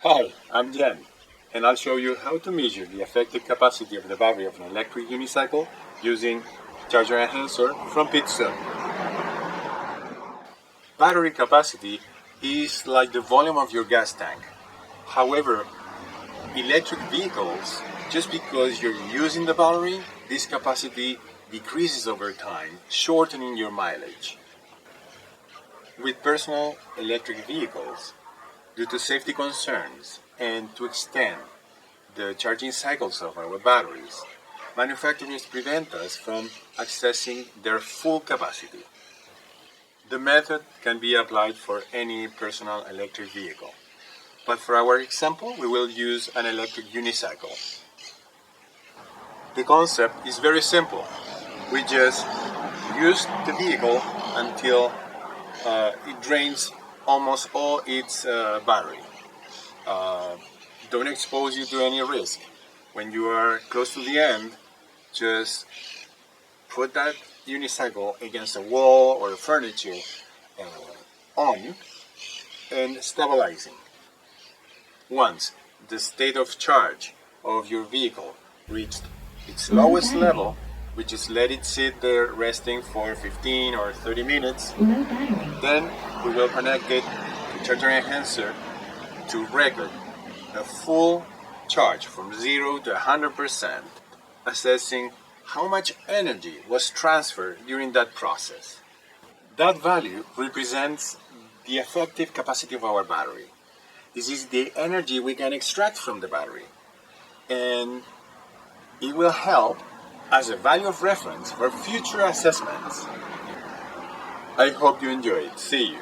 Hi, I'm Jen, and I'll show you how to measure the effective capacity of the battery of an electric unicycle using charger enhancer from PIDZOOM. Battery capacity is like the volume of your gas tank. However, electric vehicles, just because you're using the battery, this capacity decreases over time, shortening your mileage. With personal electric vehicles, due to safety concerns and to extend the charging cycles of our batteries, manufacturers prevent us from accessing their full capacity. The method can be applied for any personal electric vehicle, but for our example, we will use an electric unicycle. The concept is very simple. We just use the vehicle until it drains almost all its battery. Don't expose you to any risk. When you are close to the end, just put that unicycle against a wall or furniture on and stabilizing. Once the state of charge of your vehicle reached its lowest level, we just let it sit there resting for 15 or 30 minutes. Then we will connect it to charger enhancer to record a full charge from 0 to 100%, assessing how much energy was transferred during that process. That value represents the effective capacity of our battery. This is the energy we can extract from the battery, and it will help as a value of reference for future assessments. I hope you enjoyed. See you.